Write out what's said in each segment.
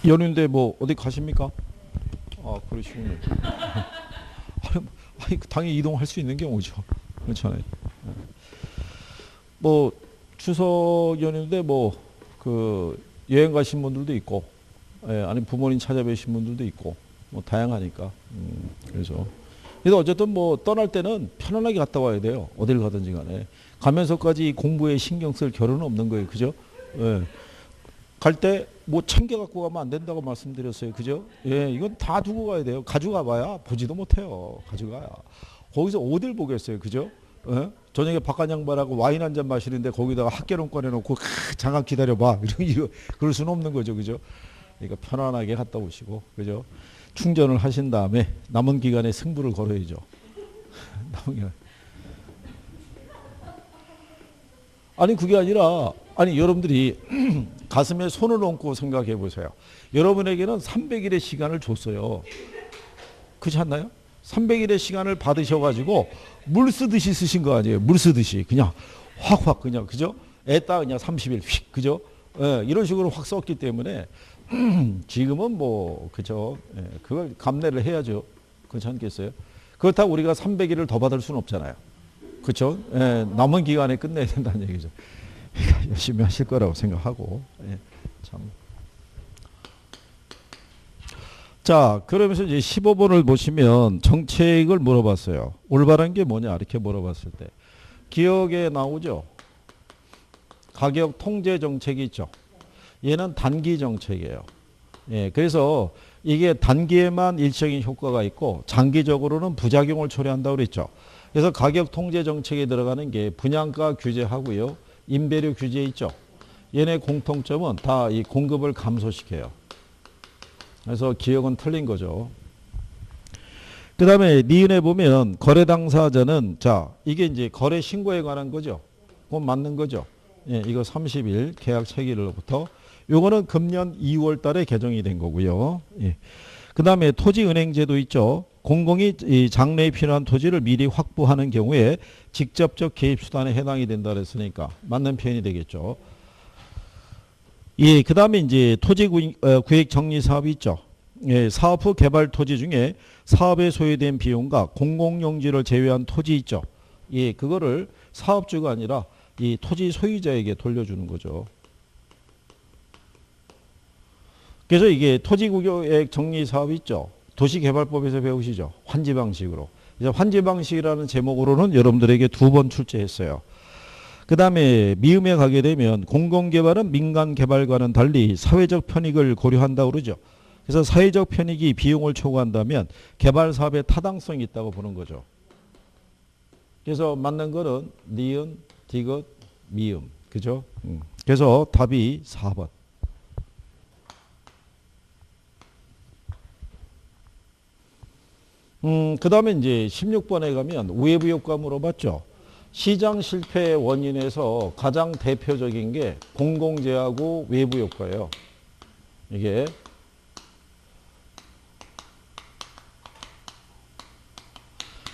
연휴인데 뭐 어디 가십니까? 아, 그러시군요. 아니, 당연히 이동할 수 있는 경우죠. 그렇잖아요. 뭐 추석 연휴인데 뭐 그 여행 가신 분들도 있고, 예, 아니 부모님 찾아뵈신 분들도 있고, 뭐 다양하니까. 그래서 그래서 어쨌든 뭐 떠날 때는 편안하게 갔다 와야 돼요. 어딜 가든지 간에. 가면서까지 공부에 신경 쓸 겨를은 없는 거예요. 그죠? 예. 갈 때 뭐 챙겨 갖고 가면 안 된다고 말씀드렸어요. 그죠? 예, 이건 다 두고 가야 돼요. 가져가 봐야 보지도 못해요. 가져가야. 거기서 어딜 보겠어요. 그죠? 예? 저녁에 바깥 양반하고 와인 한 잔 마시는데 거기다가 학개론 꺼내놓고 잠깐 기다려봐. 그럴 수는 없는 거죠. 그죠? 그러니까 편안하게 갔다 오시고, 그죠? 충전을 하신 다음에 남은 기간에 승부를 걸어야죠. 남은 기간. 아니 그게 아니라 아니 여러분들이 가슴에 손을 얹고 생각해 보세요. 여러분에게는 300일의 시간을 줬어요. 그렇지 않나요? 300일의 시간을 받으셔가지고 물 쓰듯이 쓰신 거 아니에요. 물 쓰듯이 그냥 확확 그냥 그죠? 애따 그냥 30일 휙 그죠? 예, 이런 식으로 확 썼기 때문에 지금은 뭐 그죠? 예, 그걸 감내를 해야죠. 그렇지 않겠어요? 그렇다고 우리가 300일을 더 받을 수는 없잖아요. 그렇죠? 예, 남은 기간에 끝내야 된다는 얘기죠. 그러니까 열심히 하실 거라고 생각하고. 예, 참. 자, 그러면서 이제 15번을 보시면 정책을 물어봤어요. 올바른 게 뭐냐 이렇게 물어봤을 때 기억에 나오죠. 가격 통제 정책이 있죠. 얘는 단기 정책이에요. 예, 그래서 이게 단기에만 일시적인 효과가 있고 장기적으로는 부작용을 초래한다고 그랬죠. 그래서 가격 통제 정책에 들어가는 게 분양가 규제하고요. 임대료 규제 있죠. 얘네 공통점은 다 이 공급을 감소시켜요. 그래서 기억은 틀린 거죠. 그 다음에 니은에 보면 거래 당사자는 자 이게 이제 거래 신고에 관한 거죠. 그건 맞는 거죠. 예, 이거 30일 계약 체결로부터 요거는 금년 2월 달에 개정이 된 거고요. 예. 그 다음에 토지은행제도 있죠. 공공이 이 장래에 필요한 토지를 미리 확보하는 경우에 직접적 개입 수단에 해당이 된다 그랬으니까 맞는 표현이 되겠죠. 예, 그 다음에 이제 토지구획 정리 사업이 있죠. 예, 사업 후 개발 토지 중에 사업에 소요된 비용과 공공용지를 제외한 토지 있죠. 예, 그거를 사업주가 아니라 이 토지 소유자에게 돌려주는 거죠. 그래서 이게 토지구획 정리 사업이 있죠. 도시개발법에서 배우시죠. 환지 방식으로. 그래서 환지 방식이라는 제목으로는 여러분들에게 2번 출제했어요. 그 다음에 미음에 가게 되면 공공개발은 민간개발과는 달리 사회적 편익을 고려한다고 그러죠. 그래서 사회적 편익이 비용을 초과한다면 개발 사업에 타당성이 있다고 보는 거죠. 그래서 맞는 거는 니은, 디귿, 미음. 그죠? 그래서 답이 4번. 그 다음에 이제 16번에 가면 외부 효과 물어봤죠. 시장 실패의 원인에서 가장 대표적인 게 공공재하고 외부 효과예요. 이게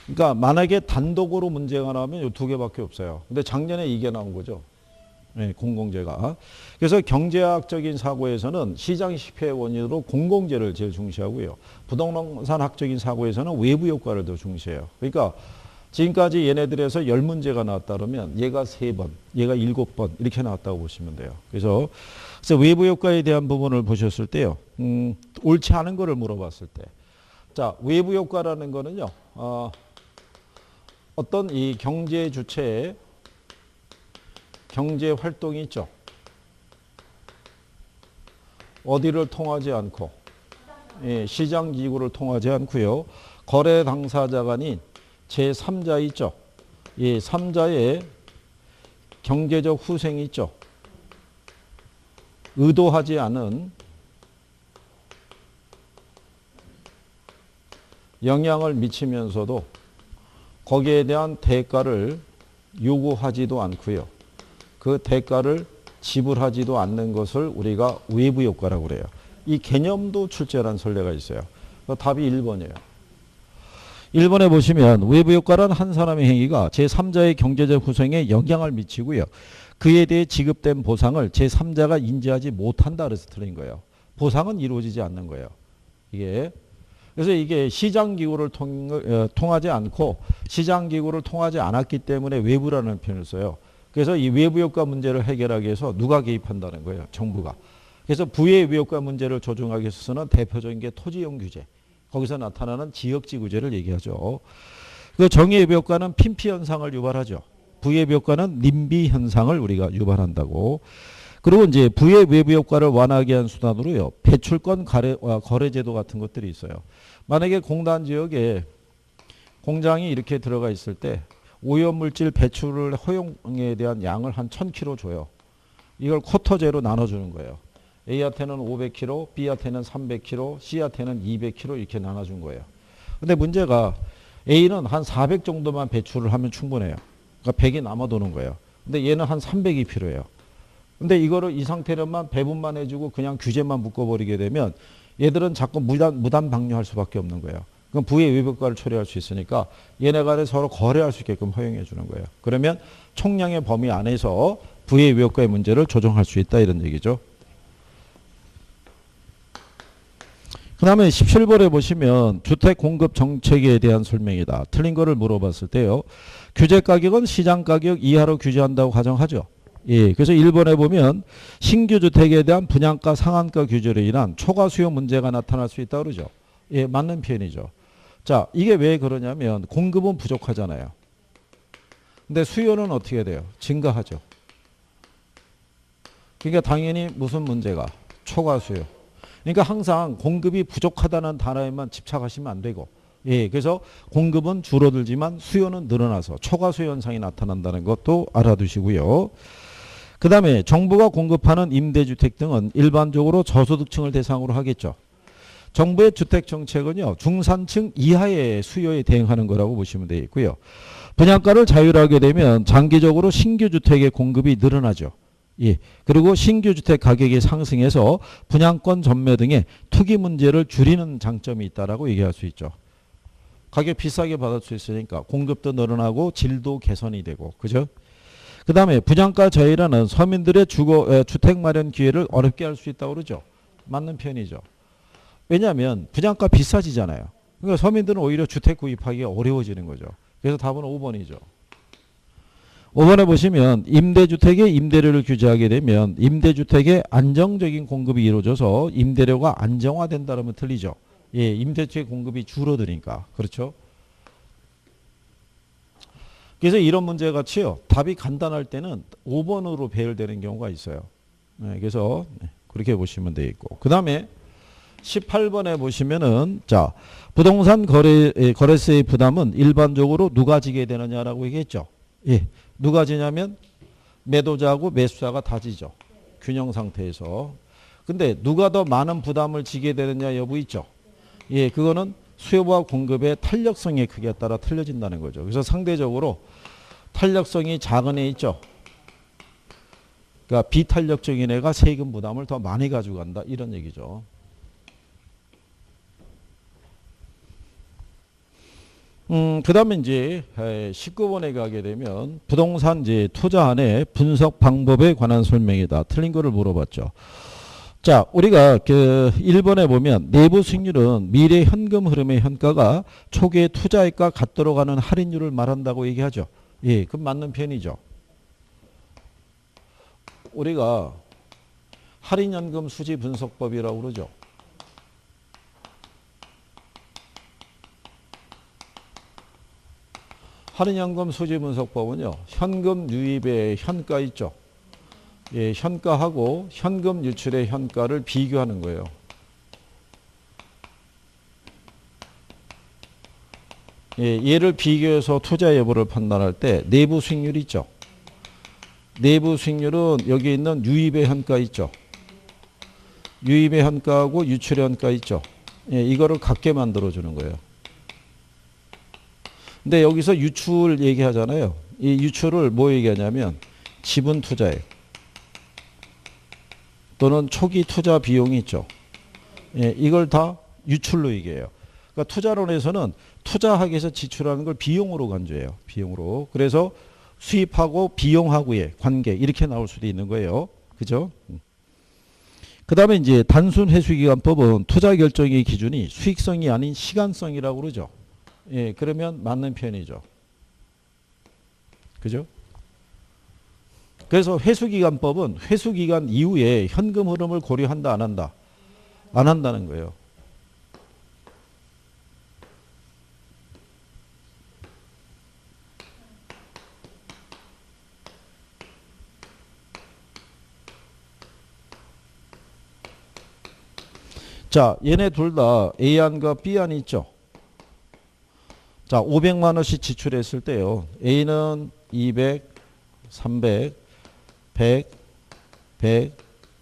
그러니까 만약에 단독으로 문제가 나오면 이 2개밖에 없어요. 근데 작년에 이게 나온 거죠. 네, 공공재가. 그래서 경제학적인 사고에서는 시장 실패의 원인으로 공공재를 제일 중시하고요. 부동산학적인 사고에서는 외부 효과를 더 중시해요. 그러니까 지금까지 얘네들에서 10문제가 나왔다 그러면 얘가 3번, 얘가 7번 이렇게 나왔다고 보시면 돼요. 그래서 외부 효과에 대한 부분을 보셨을 때요. 옳지 않은 거를 물어봤을 때. 자, 외부 효과라는 거는요. 어떤 이 경제 주체의 경제 활동이 있죠. 어디를 통하지 않고 예, 시장 기구를 통하지 않고요. 거래 당사자가 아닌 제3자 있죠. 예, 3자의 경제적 후생이 있죠. 의도하지 않은 영향을 미치면서도 거기에 대한 대가를 요구하지도 않고요. 그 대가를 지불하지도 않는 것을 우리가 외부 효과라고 그래요. 이 개념도 출제한 선례가 있어요. 답이 1번이에요. 1번에 보시면 외부 효과란 한 사람의 행위가 제3자의 경제적 후생에 영향을 미치고요. 그에 대해 지급된 보상을 제3자가 인지하지 못한다 그래서 틀린 거예요. 보상은 이루어지지 않는 거예요. 이게 그래서 이게 시장기구를 통하지 않고 시장기구를 통하지 않았기 때문에 외부라는 표현을 써요. 그래서 이 외부효과 문제를 해결하기 위해서 누가 개입한다는 거예요. 정부가. 그래서 부의 외효과 문제를 조정하기 위해서는 대표적인 게 토지용 규제. 거기서 나타나는 지역지구제를 얘기하죠. 그 정의의 효과는 핀피 현상을 유발하죠. 부의 효과는 님비 현상을 우리가 유발한다고. 그리고 이제 부의 외부 효과를 완화하기 위한 수단으로요. 배출권 거래제도 같은 것들이 있어요. 만약에 공단 지역에 공장이 이렇게 들어가 있을 때 오염물질 배출을 허용에 대한 양을 한 1000kg 줘요. 이걸 쿼터제로 나눠주는 거예요. A한테는 500kg, B한테는 300kg, C한테는 200kg 이렇게 나눠준 거예요. 근데 문제가 A는 한 400 정도만 배출을 하면 충분해요. 그러니까 100이 남아도는 거예요. 근데 얘는 한 300이 필요해요. 근데 이거를 이 상태로만 배분만 해주고 그냥 규제만 묶어버리게 되면 얘들은 자꾸 무단 방류할 수밖에 없는 거예요. 그럼 부의 외부효과를 초래할 수 있으니까 얘네 간에 서로 거래할 수 있게끔 허용해 주는 거예요. 그러면 총량의 범위 안에서 부의 외부효과의 문제를 조정할 수 있다 이런 얘기죠. 그 다음에 17번에 보시면 주택 공급 정책에 대한 설명이다. 틀린 거를 물어봤을 때요. 규제 가격은 시장 가격 이하로 규제한다고 가정하죠. 예, 그래서 1번에 보면 신규 주택에 대한 분양가 상한가 규제로 인한 초과 수요 문제가 나타날 수 있다고 그러죠. 예, 맞는 표현이죠. 자, 이게 왜 그러냐면 공급은 부족하잖아요. 근데 수요는 어떻게 돼요? 증가하죠. 그러니까 당연히 무슨 문제가? 초과 수요. 그러니까 항상 공급이 부족하다는 단어에만 집착하시면 안 되고, 예, 그래서 공급은 줄어들지만 수요는 늘어나서 초과 수요 현상이 나타난다는 것도 알아두시고요. 그 다음에 정부가 공급하는 임대주택 등은 일반적으로 저소득층을 대상으로 하겠죠. 정부의 주택 정책은요, 중산층 이하의 수요에 대응하는 거라고 보시면 되겠고요. 분양가를 자율하게 되면 장기적으로 신규 주택의 공급이 늘어나죠. 예. 그리고 신규 주택 가격이 상승해서 분양권 전매 등의 투기 문제를 줄이는 장점이 있다라고 얘기할 수 있죠. 가격 비싸게 받을 수 있으니까 공급도 늘어나고 질도 개선이 되고, 그죠? 그 다음에 분양가 저해라는 서민들의 주택 마련 기회를 어렵게 할 수 있다고 그러죠. 맞는 편이죠. 왜냐하면 분양가 비싸지잖아요. 그러니까 서민들은 오히려 주택 구입하기가 어려워지는 거죠. 그래서 답은 5번이죠. 5번에 보시면 임대주택의 임대료를 규제하게 되면 임대주택의 안정적인 공급이 이루어져서 임대료가 안정화된다면 틀리죠. 예, 임대주택 공급이 줄어드니까. 그렇죠. 그래서 이런 문제 같이요. 답이 간단할 때는 5번으로 배열되는 경우가 있어요. 네, 그래서 그렇게 보시면 되겠고. 그 다음에 18번에 보시면은 자, 부동산 거래세의 부담은 일반적으로 누가 지게 되느냐라고 얘기했죠. 예. 누가 지냐면 매도자하고 매수자가 다 지죠. 균형 상태에서. 근데 누가 더 많은 부담을 지게 되느냐 여부 있죠. 예, 그거는 수요와 공급의 탄력성의 크기에 따라 틀려진다는 거죠. 그래서 상대적으로 탄력성이 작은 애 있죠. 그러니까 비탄력적인 애가 세금 부담을 더 많이 가져간다 이런 얘기죠. 그 다음에 이제 19번에 가게 되면 부동산 이제 투자안의 분석 방법에 관한 설명이다. 틀린 거를 물어봤죠. 자, 우리가 그 1번에 보면 내부 수익률은 미래 현금 흐름의 현가가 초기의 투자액과 같도록 하는 할인율을 말한다고 얘기하죠. 예, 그럼 맞는 편이죠. 우리가 할인연금 수지 분석법이라고 그러죠. 할인연금 수지 분석법은요, 현금 유입의 현가 있죠. 예, 현가하고 현금 유출의 현가를 비교하는 거예요. 예, 얘를 비교해서 투자 여부를 판단할 때 내부 수익률이 있죠. 내부 수익률은 여기 있는 유입의 현가 있죠. 유입의 현가하고 유출의 현가 있죠. 예, 이거를 같게 만들어주는 거예요. 근데 여기서 유출 얘기하잖아요. 이 유출을 뭐 얘기하냐면 지분 투자액 또는 초기 투자 비용이 있죠. 예, 이걸 다 유출로 얘기해요. 그러니까 투자론에서는 투자하기 위해서 지출하는 걸 비용으로 간주해요. 비용으로. 그래서 수입하고 비용하고의 관계 이렇게 나올 수도 있는 거예요. 그죠? 그 다음에 이제 단순 회수기간법은 투자 결정의 기준이 수익성이 아닌 시간성이라고 그러죠. 예, 그러면 맞는 편이죠. 그죠? 그래서 회수기간법은 회수기간 이후에 현금 흐름을 고려한다, 안 한다? 안 한다는 거예요. 자, 얘네 둘 다 A안과 B안이 있죠. 자, 500만 원씩 지출했을 때요. A는 200, 300, 100, 100,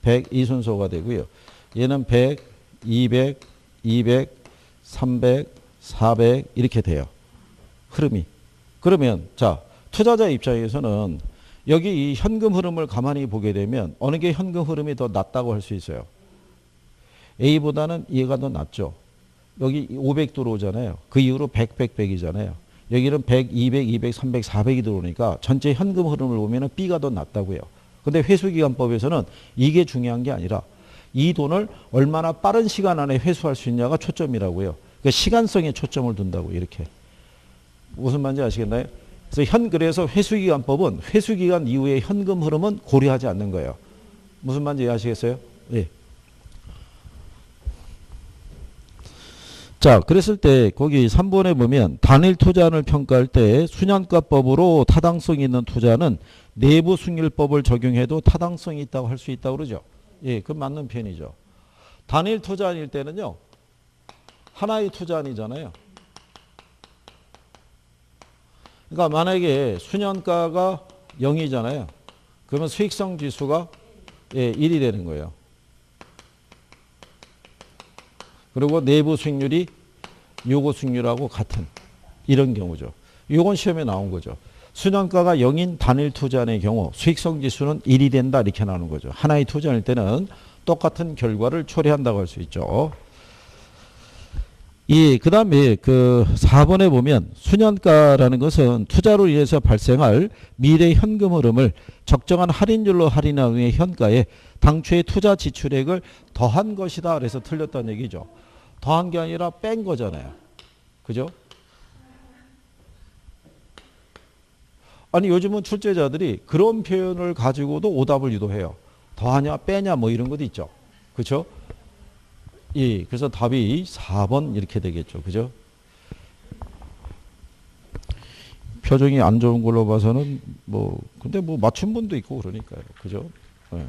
100 이 순서가 되고요. 얘는 100, 200, 200, 300, 400 이렇게 돼요. 흐름이. 그러면 자, 투자자 입장에서는 여기 이 현금 흐름을 가만히 보게 되면 어느 게 현금 흐름이 더 낮다고 할 수 있어요. A보다는 얘가 더 낮죠. 여기 500 들어오잖아요. 그 이후로 100, 100, 100이잖아요. 여기는 100, 200, 200, 300, 400이 들어오니까 전체 현금 흐름을 보면 B가 더 낮다고요. 근데 회수기간법에서는 이게 중요한 게 아니라 이 돈을 얼마나 빠른 시간 안에 회수할 수 있냐가 초점이라고요. 그러니까 시간성에 초점을 둔다고 이렇게. 무슨 말인지 아시겠나요? 그래서 회수기간법은 회수기간 이후의 현금 흐름은 고려하지 않는 거예요. 무슨 말인지 아시겠어요? 예. 자, 그랬을 때 거기 3번에 보면 단일 투자를 평가할 때 순환가법으로 타당성이 있는 투자는 내부 승률법을 적용해도 타당성이 있다고 할 수 있다고 그러죠. 예, 그 맞는 편이죠. 단일 투자일 때는요. 하나의 투자 아니잖아요. 그러니까 만약에 순환가가 0이잖아요. 그러면 수익성 지수가 1이 되는 거예요. 그리고 내부 수익률이 요거 수익률하고 같은 이런 경우죠. 요건 시험에 나온 거죠. 순환가가 0인 단일 투자의 경우 수익성 지수는 1이 된다 이렇게 나오는 거죠. 하나의 투자일 때는 똑같은 결과를 초래한다고 할 수 있죠. 예, 그 다음에 그 4번에 보면 순환가라는 것은 투자로 인해서 발생할 미래 현금 흐름을 적정한 할인율로 할인한 후에 현가에 당초의 투자 지출액을 더한 것이다. 그래서 틀렸다는 얘기죠. 더한 게 아니라 뺀 거잖아요. 그죠? 아니 요즘은 출제자들이 그런 표현을 가지고도 오답을 유도해요. 더하냐 빼냐 뭐 이런 것도 있죠. 그렇죠? 예, 그래서 답이 4번 이렇게 되겠죠. 그죠? 표정이 안 좋은 걸로 봐서는 뭐 근데 뭐 맞춘 분도 있고 그러니까요. 그죠? 네.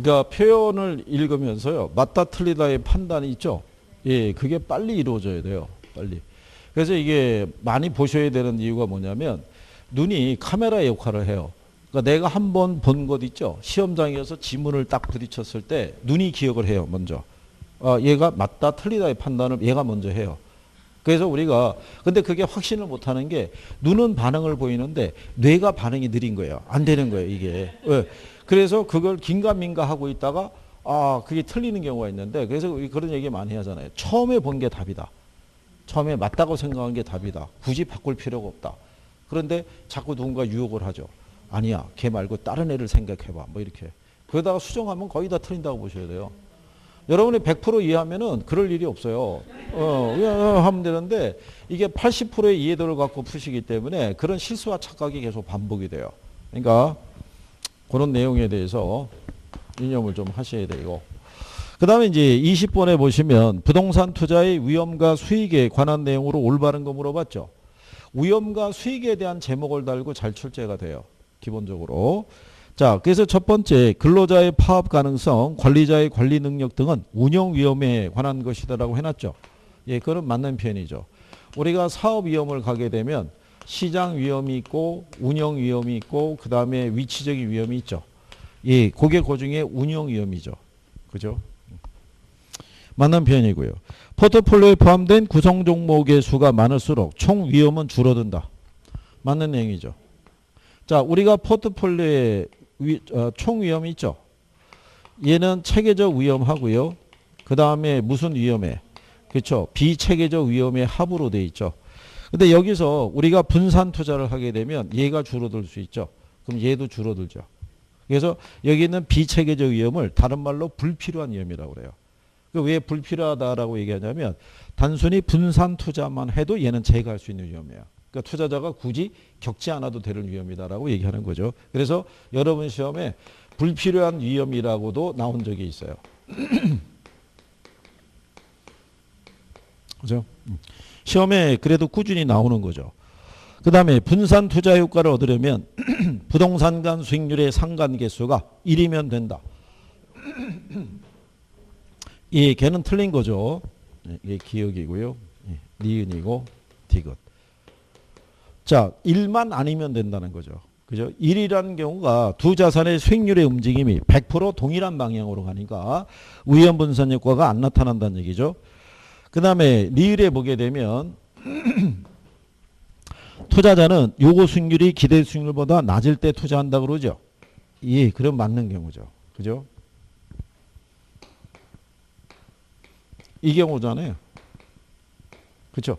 그러니까 표현을 읽으면서요. 맞다 틀리다의 판단이 있죠. 예, 그게 빨리 이루어져야 돼요. 빨리. 그래서 이게 많이 보셔야 되는 이유가 뭐냐면 눈이 카메라 역할을 해요. 그러니까 내가 한번 본 것 있죠. 시험장에서 지문을 딱 부딪혔을 때 눈이 기억을 해요. 먼저. 얘가 맞다 틀리다의 판단을 얘가 먼저 해요. 그래서 우리가 근데 그게 확신을 못하는 게 눈은 반응을 보이는데 뇌가 반응이 느린 거예요. 안 되는 거예요. 이게. 왜? 그래서 그걸 긴가민가 하고 있다가 그게 틀리는 경우가 있는데 그래서 그런 얘기 많이 하잖아요. 처음에 본 게 답이다. 처음에 맞다고 생각한 게 답이다. 굳이 바꿀 필요가 없다. 그런데 자꾸 누군가 유혹을 하죠. 아니야. 걔 말고 다른 애를 생각해봐. 뭐 이렇게. 그러다가 수정하면 거의 다 틀린다고 보셔야 돼요. 여러분이 100% 이해하면은 그럴 일이 없어요. 하면 되는데 이게 80%의 이해도를 갖고 푸시기 때문에 그런 실수와 착각이 계속 반복이 돼요. 그러니까 그런 내용에 대해서 이념을 좀 하셔야 되고. 그 다음에 이제 20번에 보시면 부동산 투자의 위험과 수익에 관한 내용으로 올바른 거 물어봤죠. 위험과 수익에 대한 제목을 달고 잘 출제가 돼요. 기본적으로. 자, 그래서 첫 번째 근로자의 파업 가능성, 관리자의 관리 능력 등은 운영 위험에 관한 것이다라고 해놨죠. 예, 그건 맞는 편이죠. 우리가 사업 위험을 가게 되면 시장 위험이 있고 운영 위험이 있고 그 다음에 위치적인 위험이 있죠. 예, 그게 그중에 운영 위험이죠. 그죠? 맞는 편이고요. 포트폴리오에 포함된 구성 종목의 수가 많을수록 총 위험은 줄어든다. 맞는 내용이죠. 자, 우리가 포트폴리오에 총 위험이 있죠. 얘는 체계적 위험하고요. 그 다음에 무슨 위험에? 그렇죠. 비체계적 위험의 합으로 돼 있죠. 근데 여기서 우리가 분산 투자를 하게 되면 얘가 줄어들 수 있죠. 그럼 얘도 줄어들죠. 그래서 여기 있는 비체계적 위험을 다른 말로 불필요한 위험이라고 그래요. 왜 불필요하다라고 얘기하냐면 단순히 분산 투자만 해도 얘는 제거할 수 있는 위험이에요. 그러니까 투자자가 굳이 겪지 않아도 되는 위험이다라고 얘기하는 거죠. 그래서 여러분 시험에 불필요한 위험이라고도 나온 적이 있어요. 그죠? 시험에 그래도 꾸준히 나오는 거죠. 그 다음에 분산 투자 효과를 얻으려면 부동산 간 수익률의 상관계수가 1이면 된다. 이 걔는 틀린 거죠. 이게 기억이고요. 니은이고 디귿. 자, 1만 아니면 된다는 거죠. 그죠? 1이라는 경우가 두 자산의 수익률의 움직임이 100% 동일한 방향으로 가니까 위험 분산 효과가 안 나타난다는 얘기죠. 그 다음에 리을에 보게 되면 투자자는 요구 수익률이 기대 수익률보다 낮을 때 투자한다 그러죠. 예, 그럼 맞는 경우죠. 그죠? 이 경우잖아요. 그렇죠?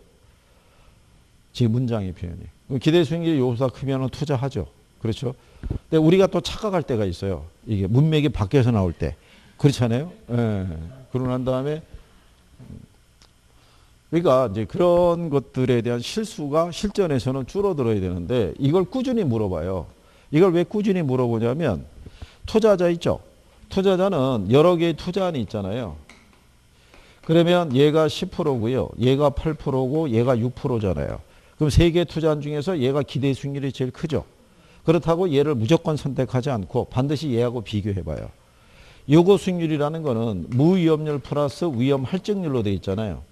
지금 문장의 표현이. 기대 수익률이 요소가 크면 투자하죠. 그렇죠? 근데 우리가 또 착각할 때가 있어요. 이게 문맥이 밖에서 나올 때. 그렇잖아요? 예. 그러고 난 다음에 그러니까 이제 그런 것들에 대한 실수가 실전에서는 줄어들어야 되는데 이걸 꾸준히 물어봐요. 이걸 왜 꾸준히 물어보냐면 투자자 있죠. 투자자는 여러 개의 투자안이 있잖아요. 그러면 얘가 10%고요. 얘가 8%고 얘가 6%잖아요. 그럼 세 개 투자안 중에서 얘가 기대 수익률이 제일 크죠. 그렇다고 얘를 무조건 선택하지 않고 반드시 얘하고 비교해봐요. 요거 수익률이라는 거는 무위험률 플러스 위험 할증률로 돼 있잖아요.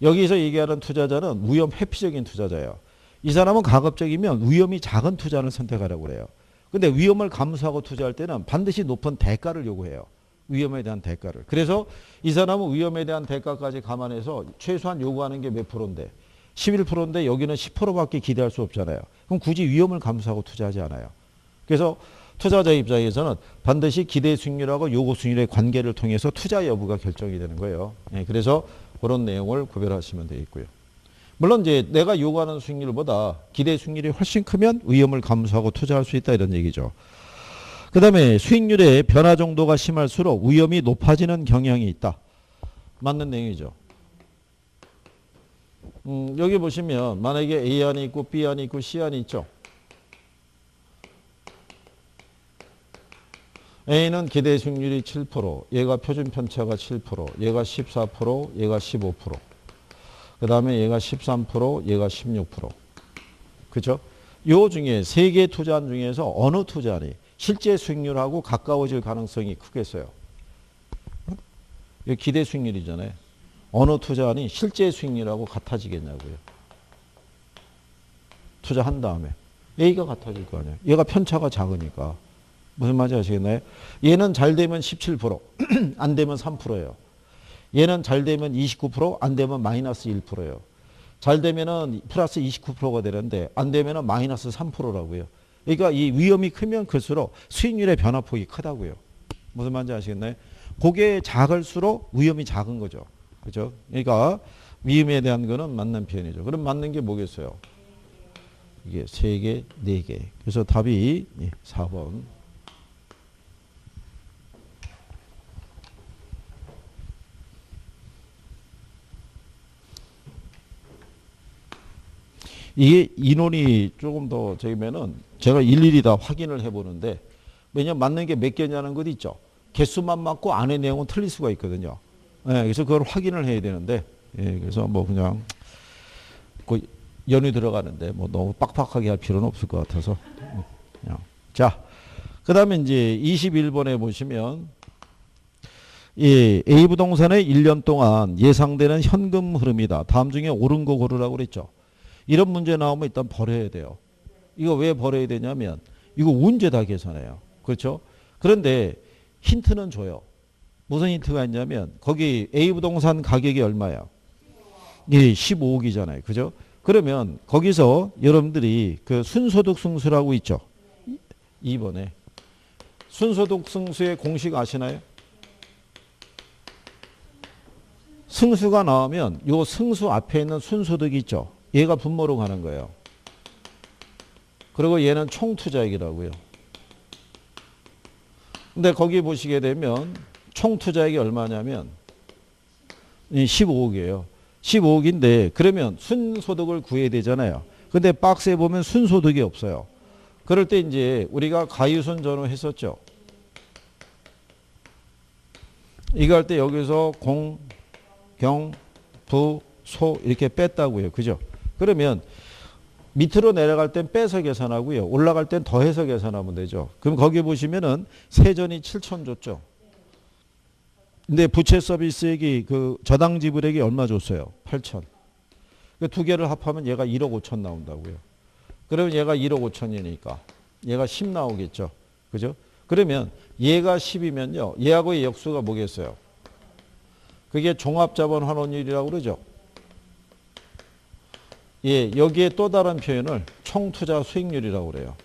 여기서 얘기하는 투자자는 위험 회피적인 투자자예요. 이 사람은 가급적이면 위험이 작은 투자를 선택하라고 그래요. 근데 위험을 감수하고 투자할 때는 반드시 높은 대가를 요구해요. 위험에 대한 대가를. 그래서 이 사람은 위험에 대한 대가까지 감안해서 최소한 요구하는 게 몇 프로인데 11%인데 여기는 10%밖에 기대할 수 없잖아요. 그럼 굳이 위험을 감수하고 투자하지 않아요. 그래서 투자자 입장에서는 반드시 기대 수익률하고 요구 수익률의 관계를 통해서 투자 여부가 결정이 되는 거예요. 네, 그래서 그런 내용을 구별하시면 되겠고요. 물론 이제 내가 요구하는 수익률보다 기대 수익률이 훨씬 크면 위험을 감수하고 투자할 수 있다 이런 얘기죠. 그 다음에 수익률의 변화 정도가 심할수록 위험이 높아지는 경향이 있다. 맞는 내용이죠. 여기 보시면 만약에 A안이 있고 B안이 있고 C안이 있죠. A는 기대 수익률이 7%, 얘가 표준 편차가 7%, 얘가 14%, 얘가 15%. 그 다음에 얘가 13%, 얘가 16%. 그죠? 요 중에 세 개 투자안 중에서 어느 투자안이 실제 수익률하고 가까워질 가능성이 크겠어요? 이거 기대 수익률이잖아요. 어느 투자안이 실제 수익률하고 같아지겠냐고요. 투자한 다음에. A가 같아질 거 아니에요. 얘가 편차가 작으니까. 무슨 말인지 아시겠나요? 얘는 잘 되면 17%, 안 되면 3%예요. 얘는 잘 되면 29%, 안 되면 마이너스 1%예요. 잘 되면은 플러스 29%가 되는데 안 되면은 마이너스 3%라고요. 그러니까 이 위험이 크면 클수록 수익률의 변화폭이 크다고요. 무슨 말인지 아시겠나요? 그게 작을수록 위험이 작은 거죠. 그죠? 그러니까 위험에 대한 거는 맞는 표현이죠. 그럼 맞는 게 뭐겠어요? 이게 3개, 4개. 그래서 답이 4번. 이게 인원이 조금 더 적으면은 제가 일일이 다 확인을 해보는데 왜냐면 맞는 게 몇 개냐는 것 있죠. 개수만 맞고 안에 내용은 틀릴 수가 있거든요. 예, 그래서 그걸 확인을 해야 되는데 예, 그래서 뭐 그냥 그 연이 들어가는데 뭐 너무 빡빡하게 할 필요는 없을 것 같아서 그냥. 자, 그 다음에 이제 21번에 보시면 이 A 부동산의 1년 동안 예상되는 현금 흐름이다. 다음 중에 옳은 거 고르라고 그랬죠. 이런 문제 나오면 일단 버려야 돼요. 이거 왜 버려야 되냐면 이거 언제 다 계산해요. 그렇죠? 그런데 힌트는 줘요. 무슨 힌트가 있냐면 거기 A 부동산 가격이 얼마야? 예, 15억이잖아요. 그죠? 그러면 거기서 여러분들이 그 순소득 승수라고 있죠. 2번에 순소득 승수의 공식 아시나요? 승수가 나오면 요 승수 앞에 있는 순소득이 있죠. 얘가 분모로 가는 거예요. 그리고 얘는 총투자액이라고요. 근데 거기 보시게 되면 총투자액이 얼마냐면 15억이에요. 15억인데 그러면 순소득을 구해야 되잖아요. 근데 박스에 보면 순소득이 없어요. 그럴 때 이제 우리가 가유순 전후 했었죠. 이거 할 때 여기서 공, 경, 부, 소 이렇게 뺐다고요. 그죠? 그러면 밑으로 내려갈 땐 빼서 계산하고요. 올라갈 땐 더해서 계산하면 되죠. 그럼 거기 보시면은 세전이 7천 줬죠. 근데 부채 서비스액이 그 저당 지불액이 얼마 줬어요? 8천. 그 두 개를 합하면 얘가 1억 5천 나온다고요. 그러면 얘가 1억 5천이니까 얘가 10 나오겠죠. 그죠? 그러면 얘가 10이면요. 얘하고의 역수가 뭐겠어요? 그게 종합자본 환원율이라고 그러죠. 예, 여기에 또 다른 표현을 총투자 수익률이라고 그래요.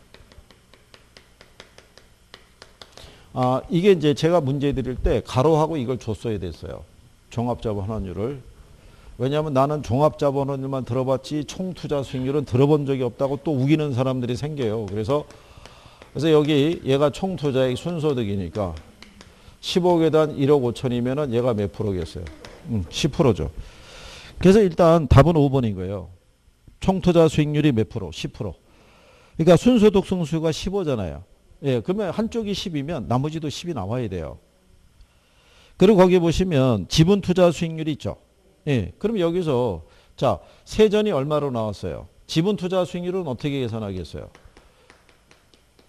아, 이게 이제 제가 문제 드릴 때 가로하고 이걸 줬어야 됐어요. 종합자본 환원율을. 왜냐하면 나는 종합자본 환원율만 들어봤지 총투자 수익률은 들어본 적이 없다고 또 우기는 사람들이 생겨요. 그래서 여기 얘가 총투자액 순소득이니까 15억에 대한 1억 5천이면은 얘가 몇 프로겠어요? 10%죠. 그래서 일단 답은 5번인 거예요. 총투자 수익률이 몇 프로? 10%. 그러니까 순소득 승수가 15잖아요. 예, 그러면 한쪽이 10이면 나머지도 10이 나와야 돼요. 그리고 거기 보시면 지분 투자 수익률이 있죠. 예, 그럼 여기서 자, 세전이 얼마로 나왔어요? 지분 투자 수익률은 어떻게 계산하겠어요?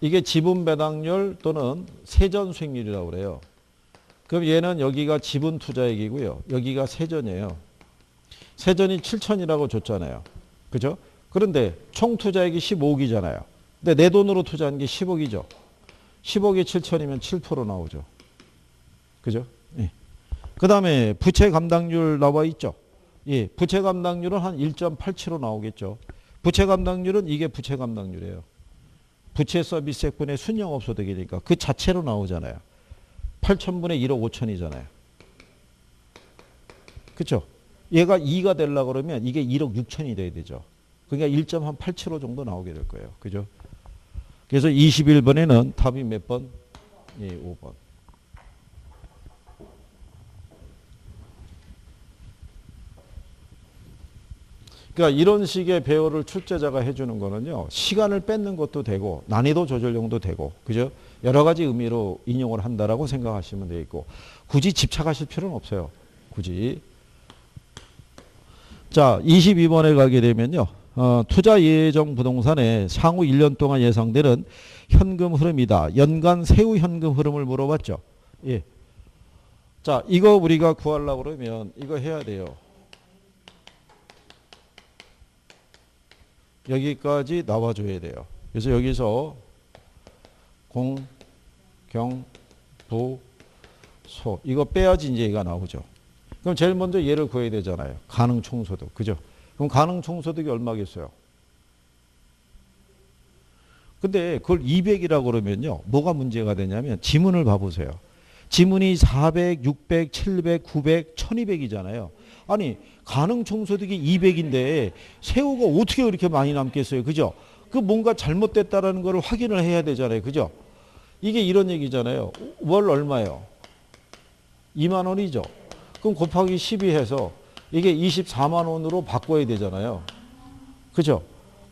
이게 지분 배당률 또는 세전 수익률이라고 그래요. 그럼 얘는 여기가 지분 투자액이고요. 여기가 세전이에요. 세전이 7천이라고 줬잖아요. 그죠? 그런데 총 투자액이 15억이잖아요. 근데 내 돈으로 투자한 게 10억이죠. 10억에 7천이면 7% 나오죠. 그죠? 예. 그 다음에 부채 감당률 나와 있죠. 예. 부채 감당률은 한 1.87로 나오겠죠. 부채 감당률은 이게 부채 감당률이에요. 부채 서비스액분의 순영업소득이니까 그 자체로 나오잖아요. 8천분의 1억 5천이잖아요. 그렇죠? 얘가 2가 되려고 그러면 이게 1억 6천이 돼야 되죠. 그러니까 1.87호 정도 나오게 될 거예요. 그죠? 그래서 21번에는 답이 몇 번? 예, 5번. 그러니까 이런 식의 배열을 출제자가 해주는 거는요. 시간을 뺏는 것도 되고 난이도 조절용도 되고 그죠? 여러 가지 의미로 인용을 한다라고 생각하시면 되겠고 굳이 집착하실 필요는 없어요. 굳이. 자, 22번에 가게 되면요. 투자 예정 부동산의 향후 1년 동안 예상되는 현금 흐름이다. 연간 세후 현금 흐름을 물어봤죠. 예. 자, 이거 우리가 구하려고 그러면 이거 해야 돼요. 여기까지 나와줘야 돼요. 그래서 여기서 공, 경, 부, 소 이거 빼야지 이제 얘가 나오죠. 그럼 제일 먼저 얘를 구해야 되잖아요. 가능 총소득. 그죠? 그럼 가능 총소득이 얼마겠어요? 근데 그걸 200이라고 그러면요. 뭐가 문제가 되냐면 지문을 봐보세요. 지문이 400, 600, 700, 900, 1200이잖아요. 아니 가능 총소득이 200인데 세후가 어떻게 그렇게 많이 남겠어요. 그죠? 그 뭔가 잘못됐다라는 걸 확인을 해야 되잖아요. 그죠? 이게 이런 얘기잖아요. 월 얼마예요? 2만 원이죠. 그럼 곱하기 12 해서 이게 24만 원으로 바꿔야 되잖아요. 그죠?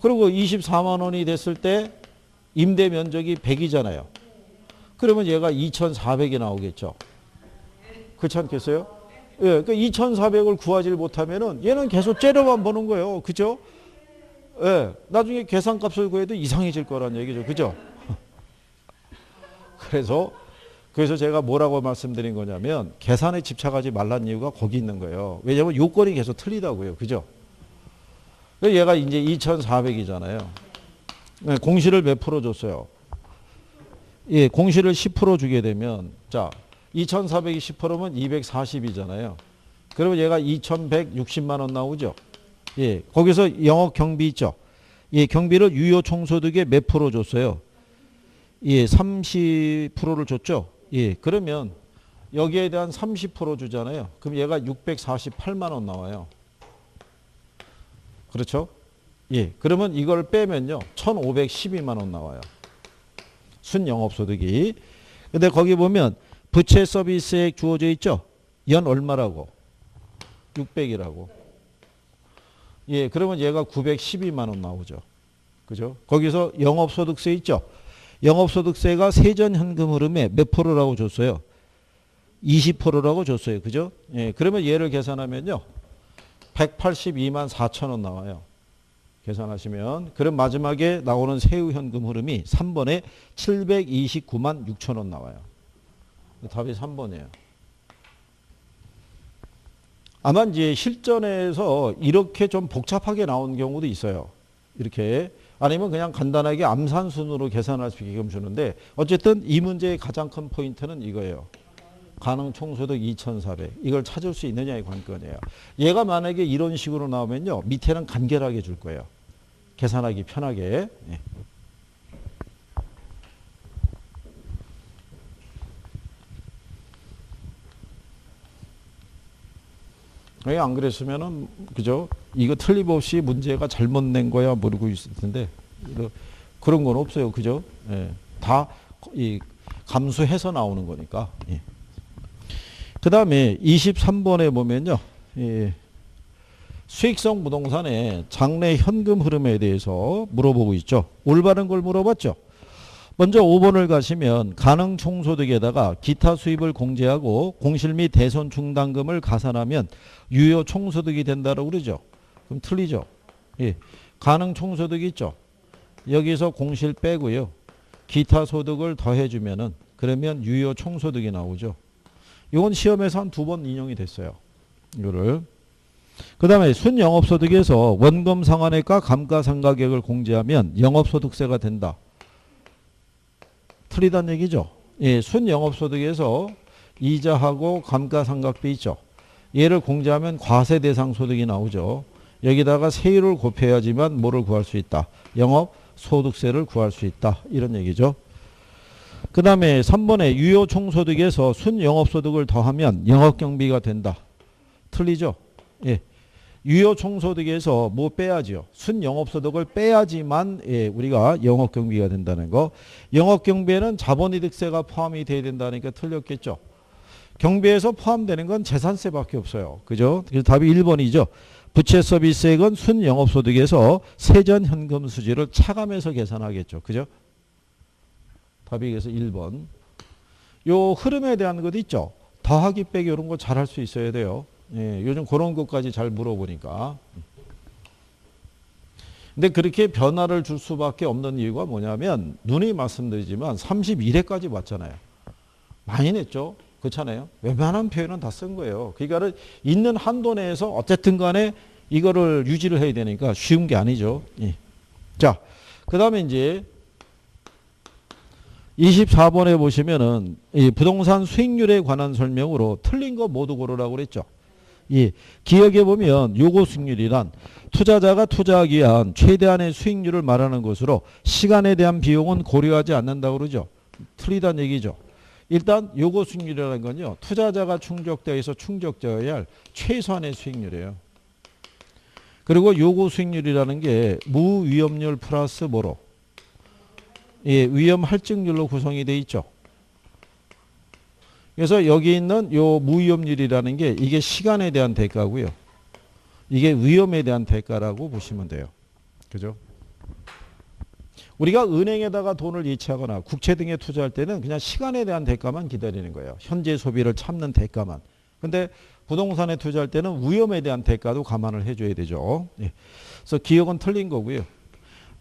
그리고 24만 원이 됐을 때 임대 면적이 100이잖아요. 그러면 얘가 2,400이 나오겠죠. 그렇지 않겠어요? 예, 그러니까 2,400을 구하지 못하면은 얘는 계속 째려만 보는 거예요. 그죠? 예, 나중에 계산값을 구해도 이상해질 거란 얘기죠. 그죠? 그래서 제가 뭐라고 말씀드린 거냐면 계산에 집착하지 말라는 이유가 거기 있는 거예요. 왜냐하면 요건이 계속 틀리다고요. 그죠? 얘가 이제 2,400이잖아요. 네, 공시를 몇 프로 줬어요? 예, 공시를 10% 주게 되면 자 2,400이 10%면 240이잖아요. 그러면 얘가 2,160만 원 나오죠. 예, 거기서 영업 경비 있죠. 예, 경비를 유효 총소득에 몇 프로 줬어요? 예, 30%를 줬죠. 예, 그러면 여기에 대한 30% 주잖아요. 그럼 얘가 648만 원 나와요. 그렇죠? 예. 그러면 이걸 빼면요. 1512만 원 나와요. 순영업소득이. 근데 거기 보면 부채 서비스액 주어져 있죠? 연 얼마라고? 600이라고. 예. 그러면 얘가 912만 원 나오죠. 그죠? 거기서 영업소득세 있죠? 영업소득세가 세전현금 흐름에 몇 프로라고 줬어요? 20%라고 줬어요. 그죠? 예. 그러면 얘를 계산하면요. 182만 4천 원 나와요. 계산하시면. 그럼 마지막에 나오는 세후 현금 흐름이 3번에 729만 6천 원 나와요. 답이 3번이에요. 아마 이제 실전에서 이렇게 좀 복잡하게 나온 경우도 있어요. 이렇게. 아니면 그냥 간단하게 암산순으로 계산할 수 있게끔 주는데 어쨌든 이 문제의 가장 큰 포인트는 이거예요. 가능 총소득 2,400. 이걸 찾을 수 있느냐의 관건이에요. 얘가 만약에 이런 식으로 나오면요. 밑에는 간결하게 줄 거예요. 계산하기 편하게. 예. 왜 안 그랬으면은 그죠? 이거 틀림없이 문제가 잘못 낸 거야 모르고 있을 텐데 그런 건 없어요. 그죠? 예. 다 이 감수해서 나오는 거니까. 예. 그 다음에 23번에 보면요. 예. 수익성 부동산의 장래 현금 흐름에 대해서 물어보고 있죠. 올바른 걸 물어봤죠. 먼저 5번을 가시면 가능 총소득에다가 기타 수입을 공제하고 공실 및 대손 충당금을 가산하면 유효 총소득이 된다고 그러죠. 그럼 틀리죠. 예. 가능 총소득이 있죠. 여기서 공실 빼고요. 기타 소득을 더해주면은 그러면 유효 총소득이 나오죠. 이건 시험에서 한 2번 인용이 됐어요. 이거를. 그 다음에 순영업소득에서 원금 상환액과 감가상각액을 공제하면 영업소득세가 된다. 틀리다는 얘기죠. 예, 순영업소득에서 이자하고 감가상각비 있죠. 얘를 공제하면 과세대상소득이 나오죠. 여기다가 세율을 곱해야지만 뭐를 구할 수 있다. 영업소득세를 구할 수 있다. 이런 얘기죠. 그 다음에 3번에 유효총소득에서 순영업소득을 더하면 영업경비가 된다. 틀리죠? 예. 유효총소득에서 뭐 빼야죠? 순영업소득을 빼야지만 예, 우리가 영업경비가 된다는 거. 영업경비에는 자본이득세가 포함이 돼야 된다니까 틀렸겠죠? 경비에서 포함되는 건 재산세밖에 없어요. 그죠? 그래서 답이 1번이죠. 부채 서비스액은 순영업소득에서 세전현금 수지를 차감해서 계산하겠죠. 그죠? 답이 그래서 1번. 요 흐름에 대한 것 있죠. 더하기 빼기 이런 거 잘 할 수 있어야 돼요. 예, 요즘 그런 것까지 잘 물어보니까. 근데 그렇게 변화를 줄 수밖에 없는 이유가 뭐냐면 눈이 말씀드리지만 31회까지 왔잖아요. 많이 냈죠. 그렇잖아요. 웬만한 표현은 다 쓴 거예요. 그러니까 있는 한도 내에서 어쨌든 간에 이거를 유지를 해야 되니까 쉬운 게 아니죠. 예. 자, 그 다음에 이제 24번에 보시면은 이 부동산 수익률에 관한 설명으로 틀린 거 모두 고르라고 그랬죠. 예. 기억해 보면 요구 수익률이란 투자자가 투자하기 위한 최대한의 수익률을 말하는 것으로 시간에 대한 비용은 고려하지 않는다고 그러죠. 틀리다는 얘기죠. 일단 요구 수익률이라는 건요. 투자자가 충족되어서 충족되어야 할 최소한의 수익률이에요. 그리고 요구 수익률이라는 게 무위험률 플러스 뭐로? 예, 위험 할증률로 구성이 돼 있죠. 그래서 여기 있는 요 무위험률이라는 게 이게 시간에 대한 대가고요. 이게 위험에 대한 대가라고 보시면 돼요. 그죠? 우리가 은행에다가 돈을 이체하거나 국채 등에 투자할 때는 그냥 시간에 대한 대가만 기다리는 거예요. 현재 소비를 참는 대가만. 근데 부동산에 투자할 때는 위험에 대한 대가도 감안을 해줘야 되죠. 예. 그래서 기억은 틀린 거고요.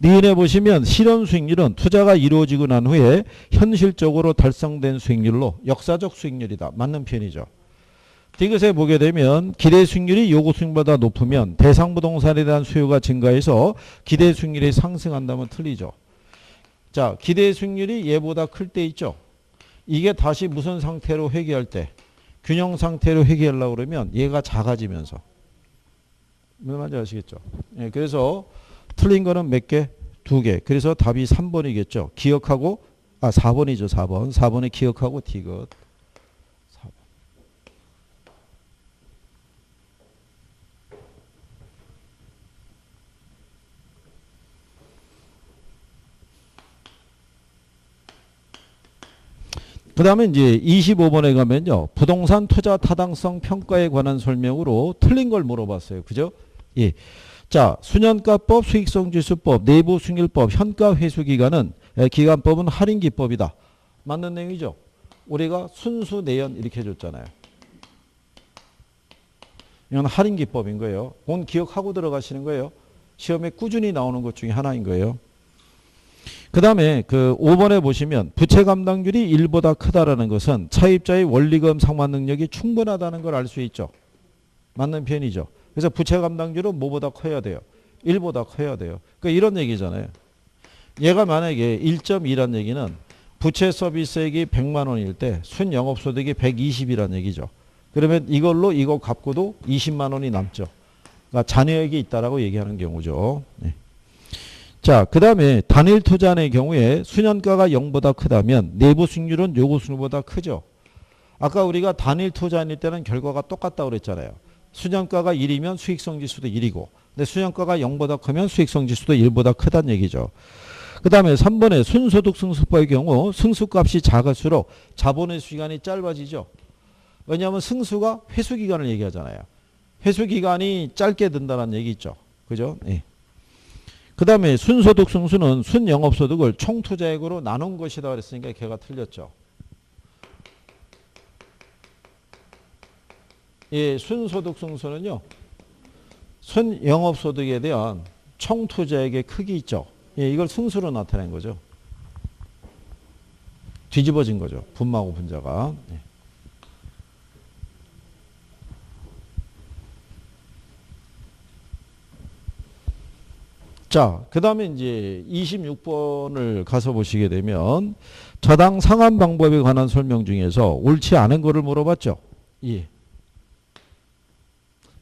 니은에 보시면 실현 수익률은 투자가 이루어지고 난 후에 현실적으로 달성된 수익률로 역사적 수익률이다. 맞는 표현이죠. 디귿에 보게 되면 기대 수익률이 요구 수익률보다 높으면 대상 부동산에 대한 수요가 증가해서 기대 수익률이 상승한다면 틀리죠. 자, 기대 수익률이 얘보다 클 때 있죠. 이게 다시 무슨 상태로 회귀할 때? 균형 상태로 회귀하려고 그러면 얘가 작아지면서. 무슨 말인지 아시겠죠? 예, 그래서 틀린 거는 몇 개? 2개. 그래서 답이 3번이겠죠. 기억하고 4번이죠. 4번. 4번에 기억하고 디귿. 4번. 그 다음에 이제 25번에 가면요. 부동산 투자 타당성 평가에 관한 설명으로 틀린 걸 물어봤어요. 그죠? 예. 자, 순현가법, 수익성지수법, 내부승률법, 현가회수기간은 기간법은 할인기법이다. 맞는 내용이죠? 우리가 순수 내연 이렇게 해줬잖아요. 이건 할인기법인 거예요. 그건 기억하고 들어가시는 거예요. 시험에 꾸준히 나오는 것 중에 하나인 거예요. 그 다음에 그 5번에 보시면 부채 감당률이 1보다 크다라는 것은 차입자의 원리금 상환 능력이 충분하다는 걸 알 수 있죠. 맞는 표현이죠. 그래서 부채 감당률은 뭐보다 커야 돼요? 1보다 커야 돼요. 그러니까 이런 얘기잖아요. 얘가 만약에 1.2란 얘기는 부채 서비스액이 100만 원일 때 순영업소득이 120이란 얘기죠. 그러면 이걸로 이거 갚고도 20만 원이 남죠. 그러니까 잔여액이 있다라고 얘기하는 경우죠. 네. 자, 그 다음에 단일 투자의 경우에 순현가가 0보다 크다면 내부 수익률은 요구 수익률보다 크죠. 아까 우리가 단일 투자일 때는 결과가 똑같다고 그랬잖아요. 순현가가 1이면 수익성 지수도 1이고 근데 순현가가 0보다 크면 수익성 지수도 1보다 크다는 얘기죠. 그 다음에 3번에 순소득 승수법의 경우 승수값이 작을수록 자본의 시간이 짧아지죠. 왜냐하면 승수가 회수기간을 얘기하잖아요. 회수기간이 짧게 든다는 얘기 있죠. 그죠? 네. 그 다음에 순소득 승수는 순영업소득을 총투자액으로 나눈 것이다 그랬으니까 걔가 틀렸죠. 예, 순소득 승수는요. 순영업소득에 대한 총투자액의 크기 있죠. 예, 이걸 승수로 나타낸 거죠. 뒤집어진 거죠. 분모하고 분자가. 예. 자, 그 다음에 이제 26번을 가서 보시게 되면 저당 상환 방법에 관한 설명 중에서 옳지 않은 거를 물어봤죠. 예.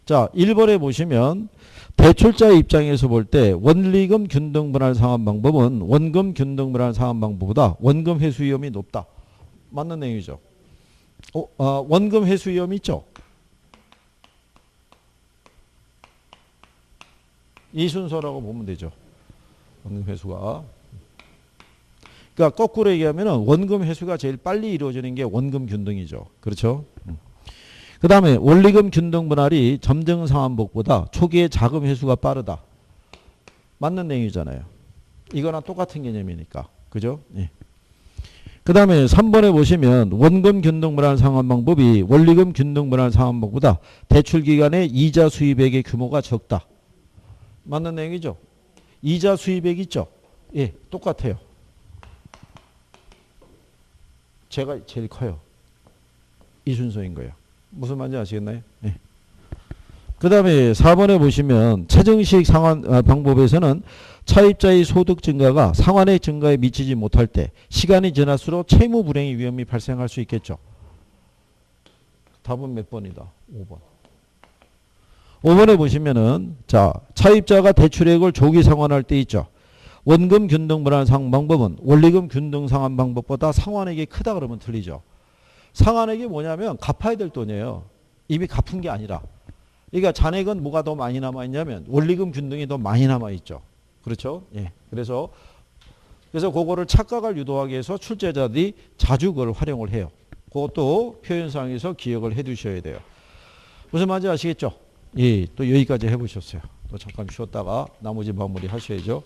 자, 1번에 보시면 대출자의 입장에서 볼 때 원리금 균등 분할 상환 방법은 원금 균등 분할 상환 방법보다 원금 회수 위험이 높다. 맞는 내용이죠. 원금 회수 위험이 있죠. 이 순서라고 보면 되죠. 원금 회수가. 그러니까 거꾸로 얘기하면 원금 회수가 제일 빨리 이루어지는 게 원금 균등이죠. 그렇죠? 그 다음에 원리금 균등 분할이 점증 상환법보다 초기에 자금 회수가 빠르다. 맞는 내용이잖아요. 이거랑 똑같은 개념이니까. 그죠? 예. 그 다음에 3번에 보시면 원금 균등 분할 상환 방법이 원리금 균등 분할 상환 방법보다 대출 기간의 이자 수입액의 규모가 적다. 맞는 내용이죠. 이자 수입액 있죠. 예, 똑같아요. 제가 제일 커요. 이 순서인 거예요. 무슨 말인지 아시겠나요? 예. 그 다음에 4번에 보시면 최정식 상환 방법에서는 차입자의 소득 증가가 상환의 증가에 미치지 못할 때 시간이 지날수록 채무 불행의 위험이 발생할 수 있겠죠. 답은 몇 번이다? 5번. 5번에 보시면은 자, 차입자가 대출액을 조기 상환할 때 있죠. 원금 균등 분할 상환 방법은 원리금 균등 상환 방법보다 상환액이 크다 그러면 틀리죠. 상환액이 뭐냐면 갚아야 될 돈이에요. 이미 갚은 게 아니라. 그러니까 잔액은 뭐가 더 많이 남아있냐면 원리금 균등이 더 많이 남아있죠. 그렇죠? 예. 그래서 그거를 착각을 유도하기 위해서 출제자들이 자주 그걸 활용을 해요. 그것도 표현상에서 기억을 해 두셔야 돼요. 무슨 말인지 아시겠죠? 예, 또 여기까지 해보셨어요. 또 잠깐 쉬었다가 나머지 마무리 하셔야죠.